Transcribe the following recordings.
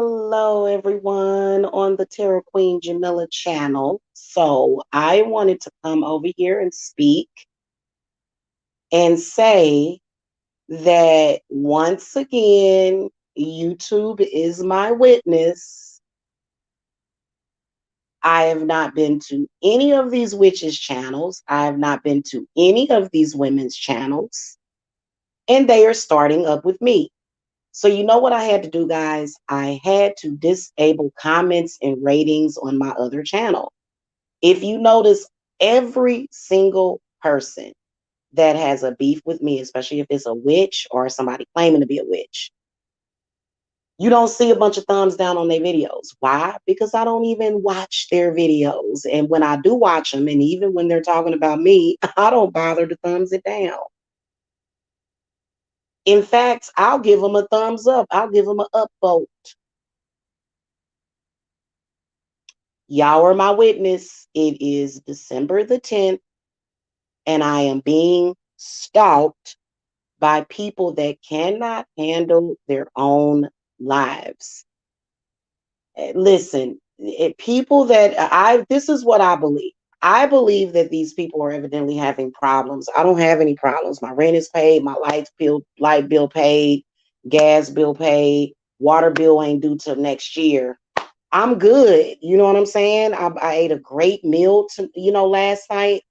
Hello, everyone on the Terror Queen Jamila channel. So, I wanted to come over here and speak and say that once again, YouTube is my witness. I have not been to any of these witches' channels. I have not been to any of these women's channels, and they are starting up with me. So you know what I had to do, guys? I had to disable comments and ratings on my other channel. If you notice, every single person that has a beef with me, especially if it's a witch or somebody claiming to be a witch, you don't see a bunch of thumbs down on their videos. Why? Because I don't even watch their videos. And when I do watch them, and even when they're talking about me, I don't bother to thumbs it down. In fact, I'll give them a thumbs up. I'll give them an upvote. Y'all are my witness. It is December the 10th, and I am being stalked by people that cannot handle their own lives. Listen, people that this is what I believe. I believe that these people are evidently having problems. I don't have any problems. My rent is paid, my light bill paid, gas bill paid, water bill ain't due till next year. I'm good. You know what I'm saying? I ate a great meal last night.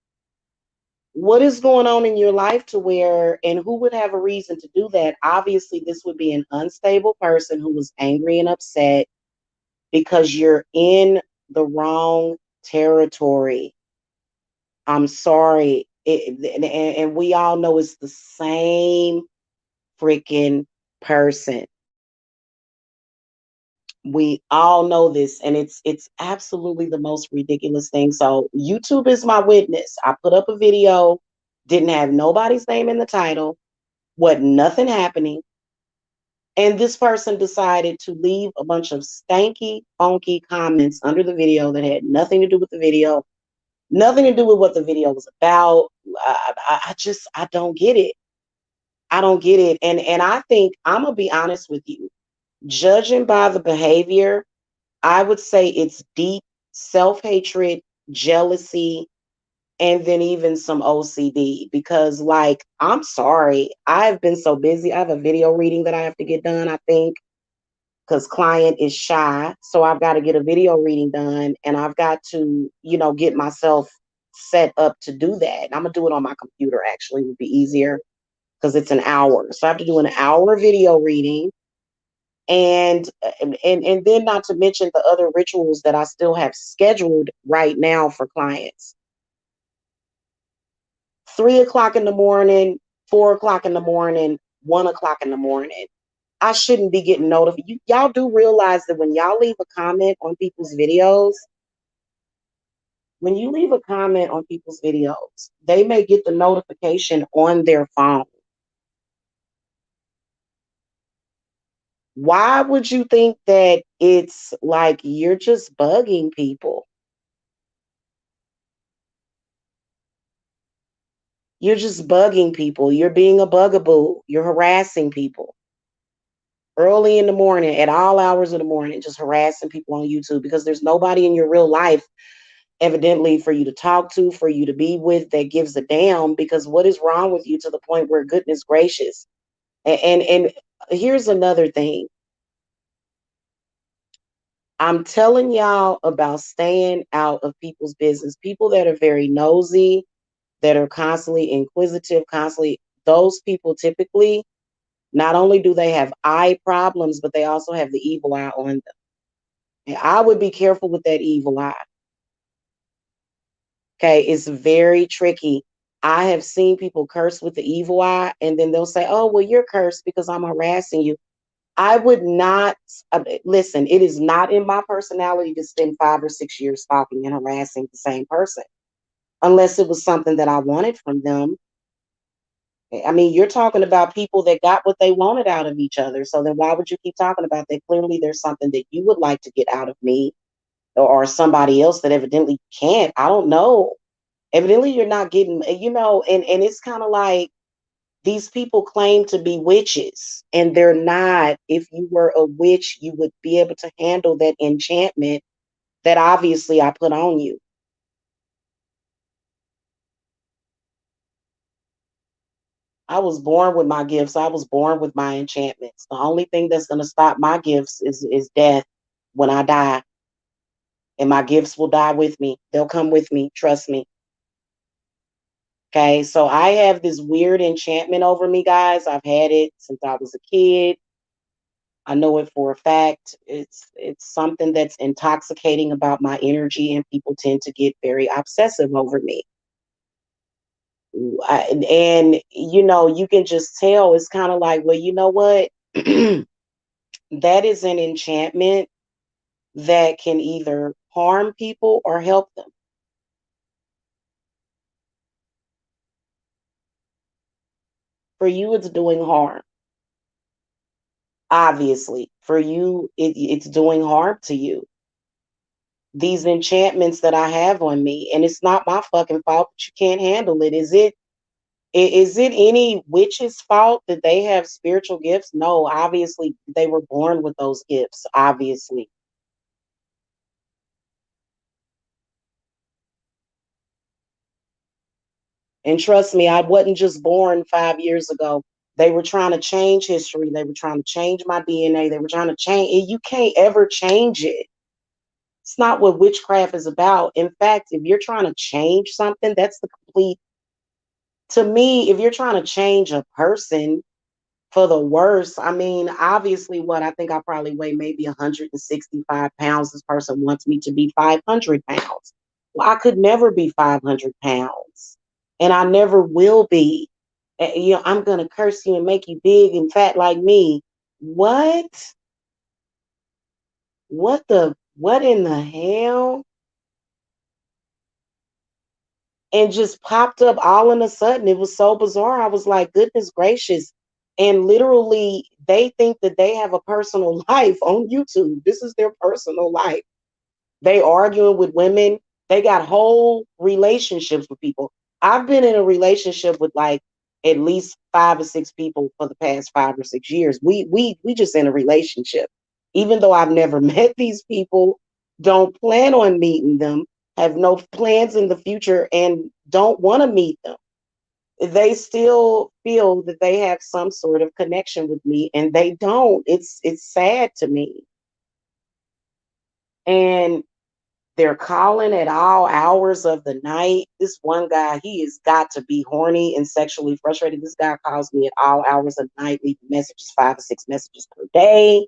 What is going on in your life to where, and who would have a reason to do that? Obviously, this would be an unstable person who was angry and upset because you're in the wrong territory. I'm sorry. And we all know it's the same freaking person. We all know this, and it's absolutely the most ridiculous thing. So YouTube is my witness. I put up a video, didn't have nobody's name in the title, what nothing happening, and this person decided to leave a bunch of stanky, funky comments under the video that had nothing to do with the video, nothing to do with what the video was about. I don't get it. I don't get it. And I think I'm gonna be honest with you. Judging by the behavior, I would say it's deep self-hatred, jealousy, and then even some OCD. Because, like, I'm sorry, I've been so busy. I have a video reading that I have to get done, I think, because client is shy. So I've got to get a video reading done, and I've got to, get myself set up to do that. I'm going to do it on my computer, actually, it would be easier because it's an hour. So I have to do an hour video reading. And then not to mention the other rituals that I still have scheduled right now for clients. 3 o'clock in the morning, 4 o'clock in the morning, 1 o'clock in the morning. I shouldn't be getting notified. Y'all do realize that when y'all leave a comment on people's videos, when you leave a comment on people's videos, they may get the notification on their phone. Why would you think that it's like you're just bugging people? You're just bugging people. You're being a bugaboo. You're harassing people early in the morning, at all hours of the morning, just harassing people on YouTube because there's nobody in your real life, evidently, for you to talk to, for you to be with that gives a damn. Because what is wrong with you to the point where, goodness gracious? And here's another thing. I'm telling y'all about staying out of people's business. People that are very nosy, that are constantly inquisitive, constantly, those people typically, not only do they have eye problems, but they also have the evil eye on them. And I would be careful with that evil eye. Okay, it's very tricky. I have seen people curse with the evil eye, and then they'll say, oh, well, you're cursed because I'm harassing you. I would not, listen, it is not in my personality to spend 5 or 6 years stalking and harassing the same person, unless it was something that I wanted from them. I mean, you're talking about people that got what they wanted out of each other. So then why would you keep talking about that? Clearly, there's something that you would like to get out of me or somebody else that evidently can't. I don't know. Evidently, you're not getting, and it's kind of like These people claim to be witches, and they're not. If you were a witch, you would be able to handle that enchantment that obviously I put on you. I was born with my gifts. I was born with my enchantments. The only thing that's going to stop my gifts is death when I die. And my gifts will die with me. They'll come with me. Trust me. Okay. So I have this weird enchantment over me, guys. I've had it since I was a kid. I know it for a fact. It's something that's intoxicating about my energy, and people tend to get very obsessive over me. And you know, you can just tell. It's kind of like, well, you know what? That is an enchantment that can either harm people or help them. For you, it's doing harm. Obviously, for you, it's doing harm to you. These enchantments that I have on me, and it's not my fucking fault that you can't handle it. Is it? Is it any witch's fault that they have spiritual gifts? No, obviously they were born with those gifts, obviously. And trust me, I wasn't just born 5 years ago. They were trying to change history. They were trying to change my DNA. They were trying to change. You can't ever change it. It's not what witchcraft is about. In fact, if you're trying to change something, that's the complete, to me, if you're trying to change a person for the worse, I mean, obviously, what I think I probably weigh maybe 165 pounds. This person wants me to be 500 pounds. Well, I could never be 500 pounds, and I never will be. You know, I'm going to curse you and make you big and fat like me. What? What in the hell? And just popped up all in a sudden. It was so bizarre. I was like, goodness gracious. And literally, they think that they have a personal life on YouTube. This is their personal life. They arguing with women. They got whole relationships with people. I've been in a relationship with like at least 5 or 6 people for the past 5 or 6 years. We just in a relationship. Even though I've never met these people, don't plan on meeting them, have no plans in the future, and don't want to meet them. They still feel that they have some sort of connection with me, and they don't. It's sad to me. And they're calling at all hours of the night. This one guy, he has got to be horny and sexually frustrated. This guy calls me at all hours of the night, leaving messages, 5 or 6 messages per day.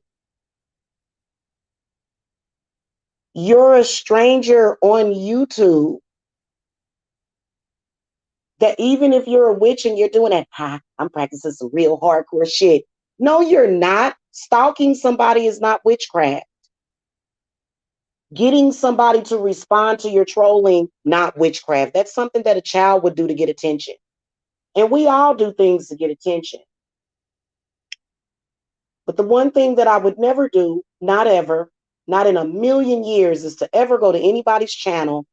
You're a stranger on YouTube. That even if you're a witch and you're doing that, I'm practicing some real hardcore shit. No, you're not. Stalking somebody is not witchcraft. Getting somebody to respond to your trolling, not witchcraft. That's something that a child would do to get attention. And we all do things to get attention. But the one thing that I would never do, not ever, not in a million years, is to ever go to anybody's channel,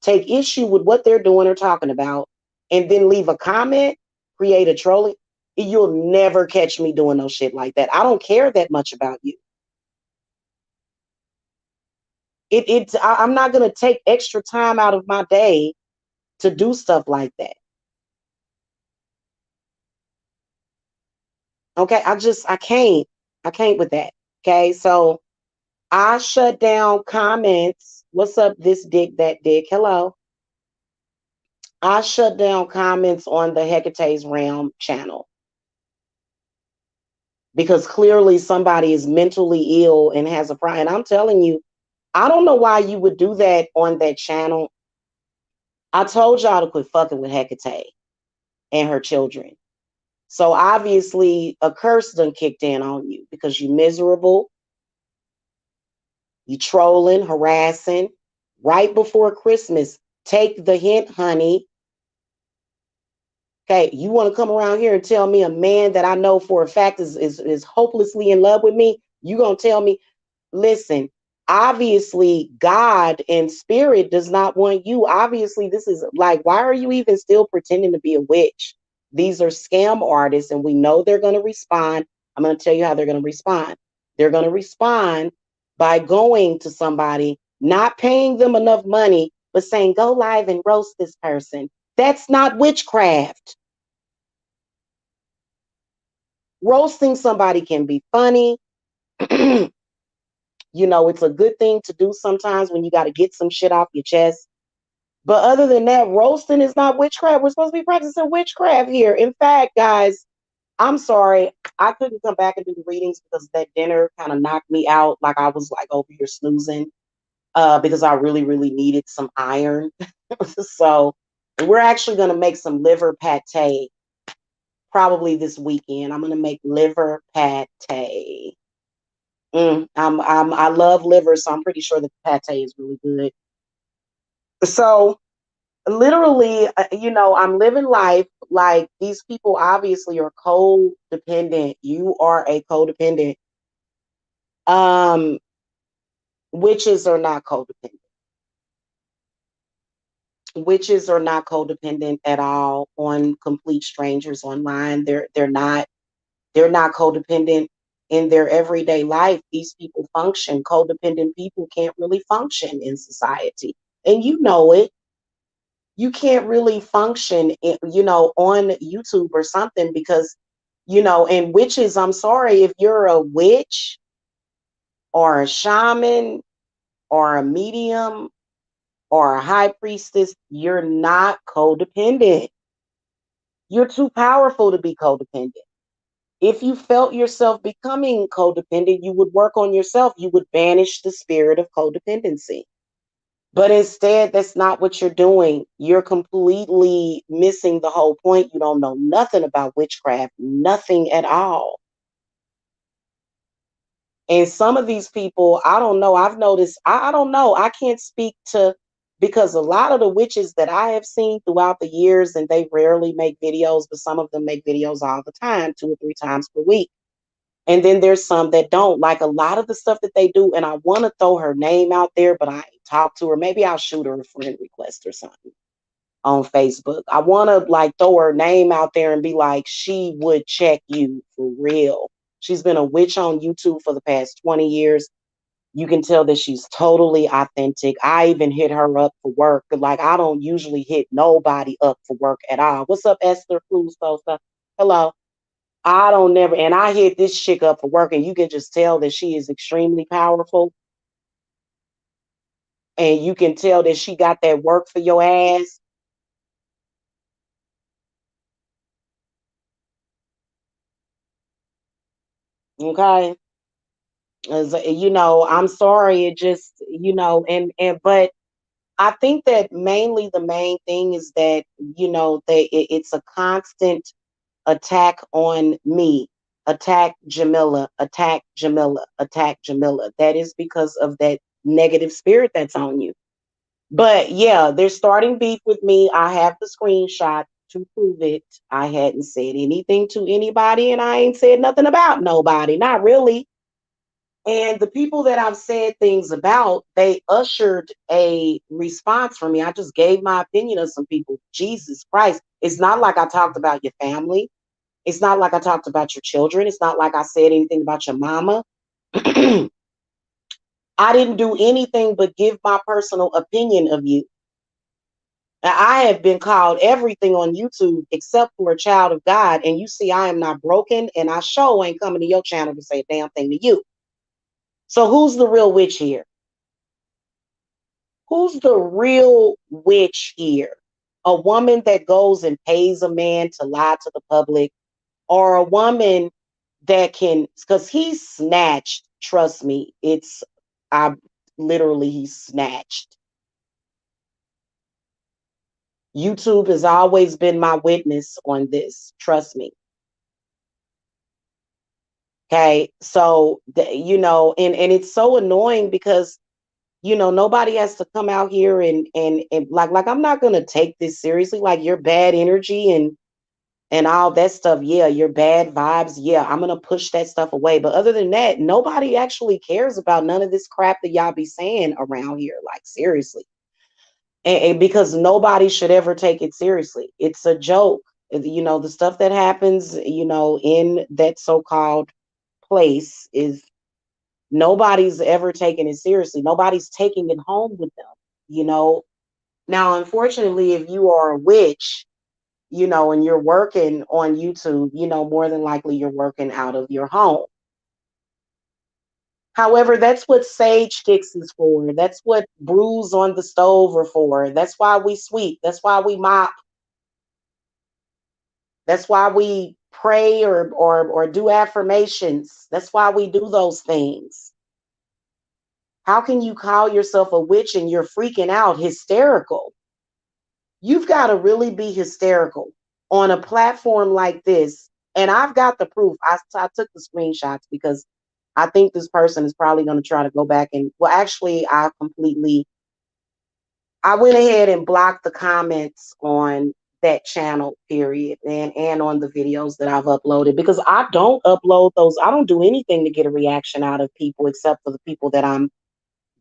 take issue with what they're doing or talking about, and then leave a comment, create a trolling. You'll never catch me doing no shit like that. I don't care that much about you. I'm not gonna take extra time out of my day to do stuff like that. Okay, I can't with that. Okay, so I shut down comments. What's up, this dick, that dick? Hello. I shut down comments on the Hecate's Realm channel because clearly somebody is mentally ill and has a problem. And I'm telling you, I don't know why you would do that on that channel. I told y'all to quit fucking with Hecate and her children. So obviously a curse done kicked in on you because you miserable, you trolling, harassing. Right before Christmas, take the hint, honey. Okay, you want to come around here and tell me a man that I know for a fact is hopelessly in love with me? You gonna tell me, listen, obviously God and spirit does not want you. Obviously, this is like, why are you even still pretending to be a witch? These are scam artists, and we know they're going to respond. I'm going to tell you how they're going to respond. They're going to respond by going to somebody, not paying them enough money, but saying, go live and roast this person. That's not witchcraft. Roasting somebody can be funny. You know, it's a good thing to do sometimes when you got to get some shit off your chest. But other than that, roasting is not witchcraft. We're supposed to be practicing witchcraft here. In fact, guys, I'm sorry, I couldn't come back and do the readings because that dinner kind of knocked me out. Like I was like over here snoozing because I really, really needed some iron. So we're actually going to make some liver pate probably this weekend. I'm going to make liver pate. I love liver, so I'm pretty sure the pate is really good. So literally, you know, I'm living life like these people obviously are codependent. You are a codependent. Um, witches are not codependent. Witches are not codependent at all on complete strangers online. They're not codependent in their everyday life. These people function. Codependent people can't really function in society. And you know it. You can't really function, you know, on YouTube or something because, you know, and witches, I'm sorry, if you're a witch or a shaman or a medium or a high priestess, you're not codependent. You're too powerful to be codependent. If you felt yourself becoming codependent, you would work on yourself. You would banish the spirit of codependency. But instead, that's not what you're doing. You're completely missing the whole point. You don't know nothing about witchcraft, nothing at all. And some of these people, I don't know. I've noticed, I don't know. I can't speak to, because a lot of the witches that I have seen throughout the years, and they rarely make videos, but some of them make videos all the time, 2 or 3 times per week. And then there's some that don't. Like a lot of the stuff that they do, and I want to throw her name out there, but I ain't talk to her. Maybe I'll shoot her a friend request or something on Facebook. I want to like throw her name out there and be like, she would check you for real. She's been a witch on YouTube for the past 20 years. You can tell that she's totally authentic. I even hit her up for work. Like I don't usually hit nobody up for work at all. What's up, Esther Cruz Sosa? Hello. I don't never, and I hit this chick up for work, and you can just tell that she is extremely powerful. And you can tell that she got that work for your ass. Okay. You know, I'm sorry. It just, you know, but I think that mainly the main thing is that, you know, it's a constant attack on me. Attack Jamila, attack Jamila, attack Jamila. That is because of that negative spirit that's on you. But yeah, they're starting beef with me. I have the screenshot to prove it. I hadn't said anything to anybody and I ain't said nothing about nobody. Not really. And the people that I've said things about, they ushered a response from me. I just gave my opinion of some people. Jesus Christ. It's not like I talked about your family. It's not like I talked about your children. It's not like I said anything about your mama. I didn't do anything but give my personal opinion of you. I have been called everything on YouTube except for a child of God. And you see, I am not broken, and I sure ain't coming to your channel to say a damn thing to you. So who's the real witch here? Who's the real witch here? A woman that goes and pays a man to lie to the public, or a woman that can, because he's snatched. Trust me, I literally, he's snatched. YouTube has always been my witness on this. Trust me. Okay. So, you know, and it's so annoying because, you know, nobody has to come out here and like, I'm not going to take this seriously. Like your bad energy and all that stuff. Yeah. Your bad vibes. Yeah. I'm going to push that stuff away. But other than that, nobody actually cares about none of this crap that y'all be saying around here. Like seriously. And because nobody should ever take it seriously. It's a joke. You know, the stuff that happens, you know, in that so-called place is nobody's ever taking it seriously. Nobody's taking it home with them, you know. Now, unfortunately, if you are a witch, you know, and you're working on YouTube, you know, more than likely you're working out of your home. However, that's what sage sticks is for. That's what brews on the stove are for. That's why we sweep. That's why we mop. That's why we pray or do affirmations. That's why we do those things. How can you call yourself a witch and you're freaking out, hysterical? You've got to really be hysterical on a platform like this. And I've got the proof. I took the screenshots because I think this person is probably going to try to go back and, well, actually, I went ahead and blocked the comments on that channel, period, and on the videos that I've uploaded, because I don't upload those. I don't do anything to get a reaction out of people except for the people that I'm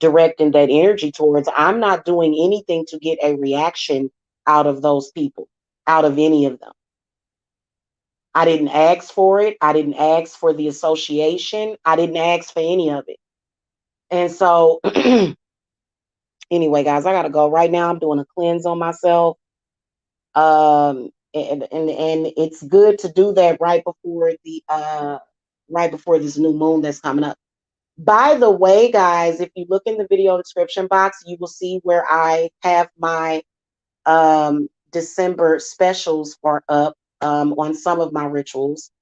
directing that energy towards. I'm not doing anything to get a reaction out of those people, out of any of them. I didn't ask for it. I didn't ask for the association. I didn't ask for any of it. And so, anyway, guys, I gotta go right now. I'm doing a cleanse on myself. And it's good to do that right before this new moon that's coming up. By the way, guys, if you look in the video description box, you will see where I have my December specials are up on some of my rituals.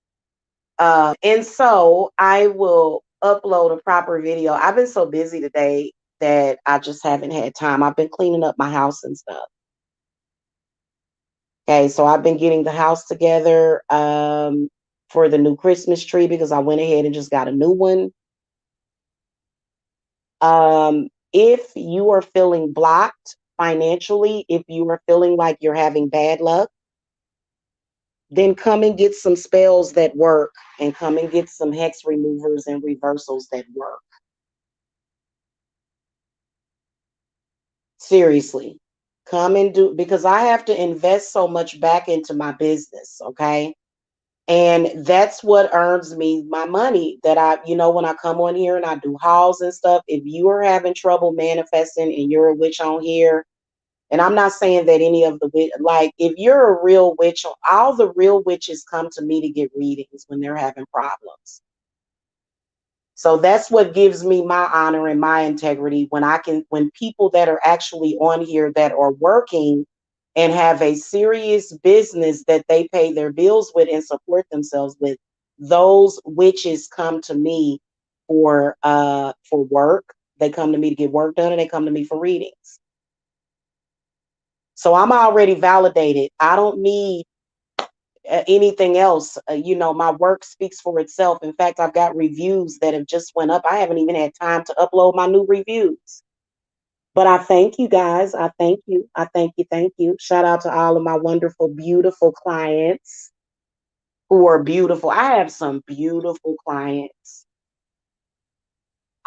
And so I will upload a proper video. I've been so busy today that I just haven't had time. I've been cleaning up my house and stuff. Okay, so I've been getting the house together for the new Christmas tree because I went ahead and just got a new one. If you are feeling blocked financially, if you are feeling like you're having bad luck, then come and get some spells that work, and come and get some hex removers and reversals that work. Seriously, come and do, because I have to invest so much back into my business, okay? And that's what earns me my money, that I, you know, when I come on here and I do hauls and stuff, if you are having trouble manifesting and you're a witch on here, and I'm not saying that any of the, like, if you're a real witch, all the real witches come to me to get readings when they're having problems. So that's what gives me my honor and my integrity, when people that are actually on here that are working and have a serious business that they pay their bills with and support themselves with, those witches come to me for work. They come to me to get work done, and they come to me for readings. So I'm already validated. I don't need anything else. You know, my work speaks for itself. In fact, I've got reviews that have just went up. I haven't even had time to upload my new reviews. But I thank you guys. I thank you. I thank you. Thank you. Shout out to all of my wonderful, beautiful clients who are beautiful. I have some beautiful clients.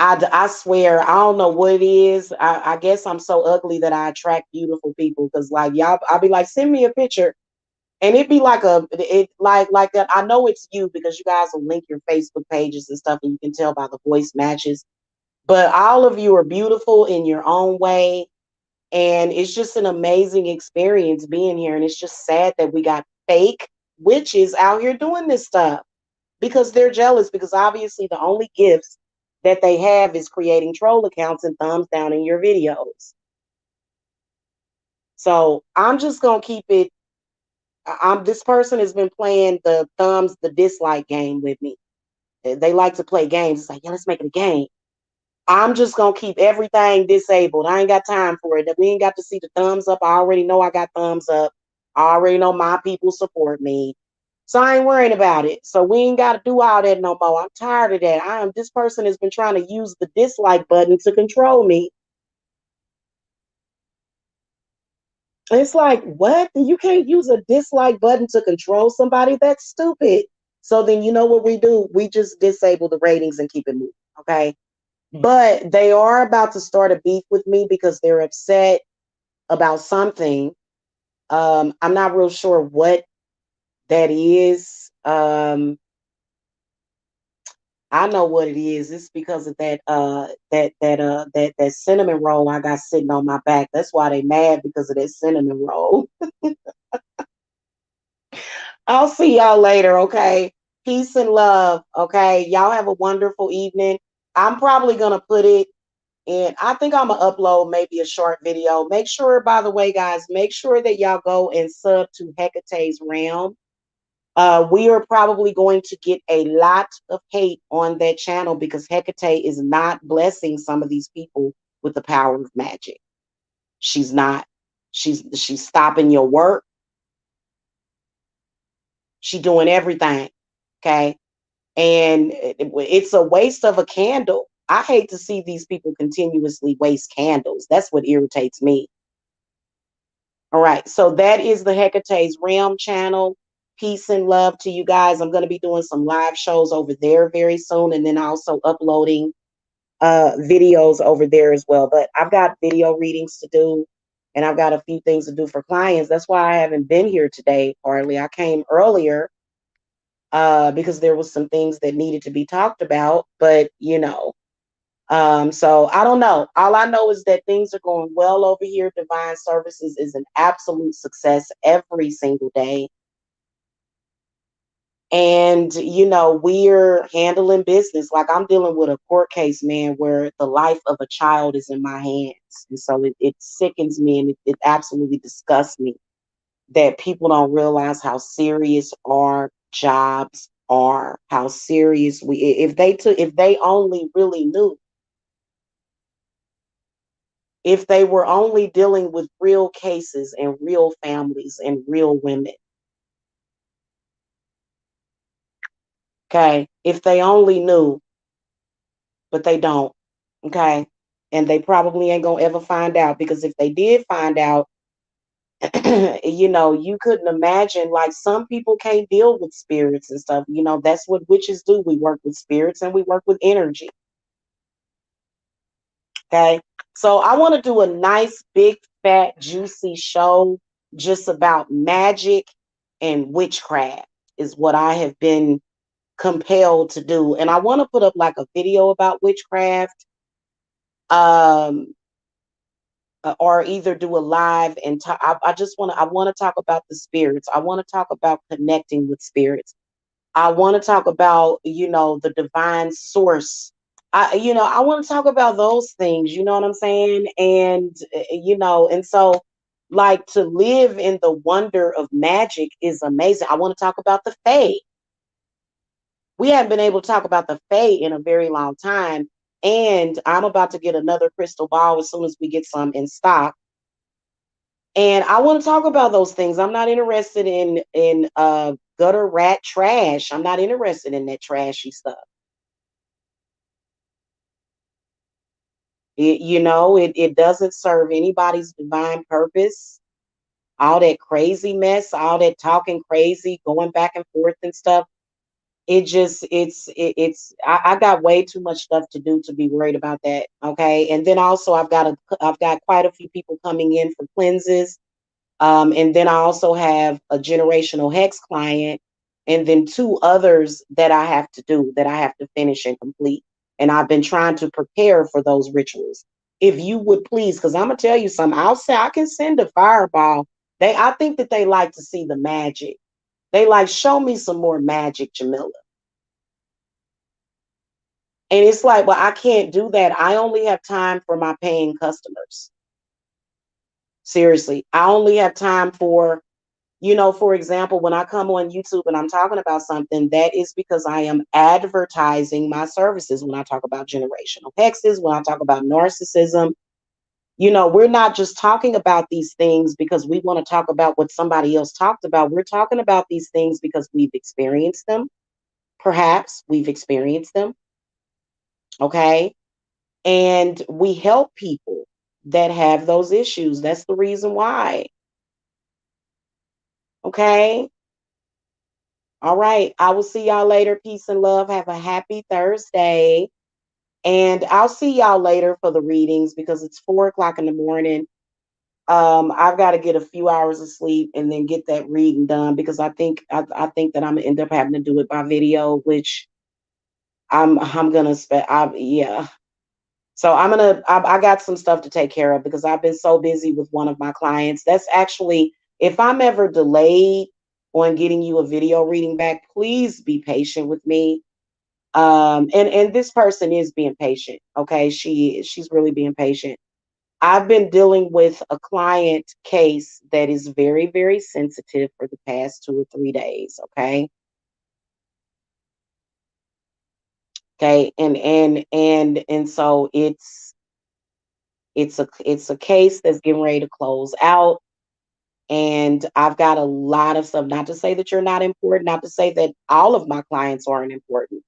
I swear, I don't know what it is. I guess I'm so ugly that I attract beautiful people, because, like, y'all, I'll be like, send me a picture. And it'd be like like that. I know it's you because you guys will link your Facebook pages and stuff, and you can tell by the voice matches. But all of you are beautiful in your own way. And it's just an amazing experience being here. And it's just sad that we got fake witches out here doing this stuff because they're jealous, because obviously the only gifts that they have is creating troll accounts and thumbs down in your videos. So I'm just going to keep it. This person has been playing the dislike game with me. They like to play games. It's like, yeah, let's make it a game. I'm just gonna keep everything disabled. I ain't got time for it. We ain't got to see the thumbs up. I already know I got thumbs up. I already know my people support me. So I ain't worrying about it. So we ain't got to do all that no more. I'm tired of that. This person has been trying to use the dislike button to control me. It's like, what? You can't use a dislike button to control somebody? That's stupid. So then you know what we do? We just disable the ratings and keep it moving. Okay. But they are about to start a beef with me because they're upset about something. I'm not real sure what that is, I know what it is. It's because of that cinnamon roll I got sitting on my back. That's why they mad, because of that cinnamon roll. I'll see y'all later, okay? Peace and love, okay? Y'all have a wonderful evening. I'm probably gonna put it in. I think I'm gonna upload maybe a short video. Make sure, by the way, guys, make sure that y'all go and sub to Hecate's Realm. We are probably going to get a lot of hate on that channel because Hecate is not blessing some of these people with the power of magic. She's not. She's stopping your work. She's doing everything. Okay. And it's a waste of a candle. I hate to see these people continuously waste candles. That's what irritates me. All right. So that is the Hecate's Realm channel. Peace and love to you guys. I'm going to be doing some live shows over there very soon, and then also uploading videos over there as well. But I've got video readings to do, and I've got a few things to do for clients. That's why I haven't been here today, partly. I came earlier because there was some things that needed to be talked about, but so I don't know. All I know is that things are going well over here. Divine Services is an absolute success every single day. And, we're handling business. Like, I'm dealing with a court case, man, where the life of a child is in my hands. And so it sickens me, and it absolutely disgusts me that people don't realize how serious our jobs are, how serious if they only really knew, if they were only dealing with real cases and real families and real women. Okay. If they only knew, but they don't. Okay. And they probably ain't gonna ever find out, because if they did find out, you couldn't imagine, like, some people can't deal with spirits and stuff. That's what witches do. We work with spirits and we work with energy. Okay. So I want to do a nice, big, fat, juicy show just about magic and witchcraft is what I have been compelled to do. And I want to put up like a video about witchcraft, um, or either do a live and talk. I want to talk about the spirits. I want to talk about connecting with spirits. I want to talk about, the divine source. I want to talk about those things, you know what I'm saying? And, and so, like, to live in the wonder of magic is amazing. I want to talk about the Fae. We haven't been able to talk about the Fae in a very long time. And I'm about to get another crystal ball as soon as we get some in stock. And I want to talk about those things. I'm not interested in gutter rat trash. I'm not interested in that trashy stuff. It doesn't serve anybody's divine purpose. All that crazy mess, all that talking crazy, going back and forth and stuff. I got way too much stuff to do to be worried about that. Okay. And then also I've got quite a few people coming in for cleanses. And then I also have a generational hex client, and then two others that I have to do, that I have to finish and complete. And I've been trying to prepare for those rituals. If you would please, because I'm gonna tell you something, I can send a fireball. I think that they like to see the magic. They like, show me some more magic, Jamila. And it's like, well, I can't do that. I only have time for my paying customers. Seriously, I only have time for, for example, when I come on YouTube and I'm talking about something, that is because I am advertising my services. When I talk about generational hexes, when I talk about narcissism, we're not just talking about these things because we want to talk about what somebody else talked about. We're talking about these things because we've experienced them. Perhaps we've experienced them. Okay. And we help people that have those issues. That's the reason why. Okay. All right. I will see y'all later. Peace and love. Have a happy Thursday. And I'll see y'all later for the readings because it's 4 o'clock in the morning. I've got to get a few hours of sleep and then get that reading done because I think that I'm gonna end up having to do it by video, which I'm gonna spend. Yeah. So I got some stuff to take care of because I've been so busy with one of my clients. That's actually, if I'm ever delayed on getting you a video reading back, please be patient with me. And this person is being patient. Okay, she's really being patient. I've been dealing with a client case that is very, very sensitive for the past 2 or 3 days. Okay, and so it's a case that's getting ready to close out, and I've got a lot of stuff. Not to say that you're not important, not to say that all of my clients aren't important,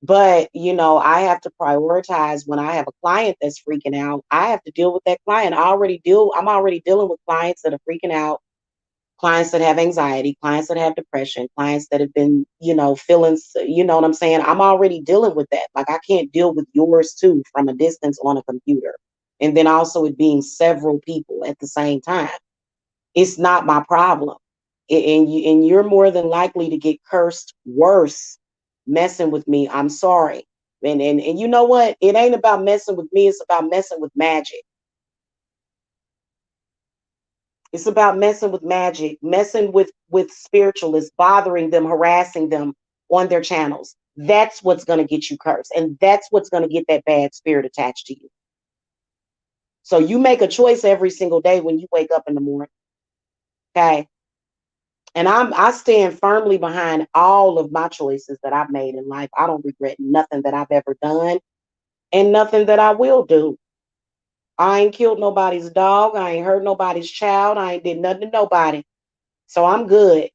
but I have to prioritize. When I have a client that's freaking out, I have to deal with that client. I'm already dealing with clients that are freaking out, clients that have anxiety, clients that have depression, clients that have been, feeling, you know what I'm saying? I'm already dealing with that. Like, I can't deal with yours too from a distance on a computer. And then also it being several people at the same time. It's not my problem. And you're more than likely to get cursed worse messing with me. I'm sorry. And you know what? It ain't about messing with me, it's about messing with magic. It's about messing with magic, messing with spiritualists, bothering them, harassing them on their channels. That's what's going to get you cursed, and that's what's going to get that bad spirit attached to you. So you make a choice every single day when you wake up in the morning. Okay. And I stand firmly behind all of my choices that I've made in life. I don't regret nothing that I've ever done and nothing that I will do. I ain't killed nobody's dog. I ain't hurt nobody's child. I ain't did nothing to nobody. So I'm good.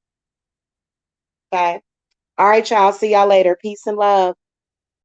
Okay. All right, y'all. See y'all later. Peace and love.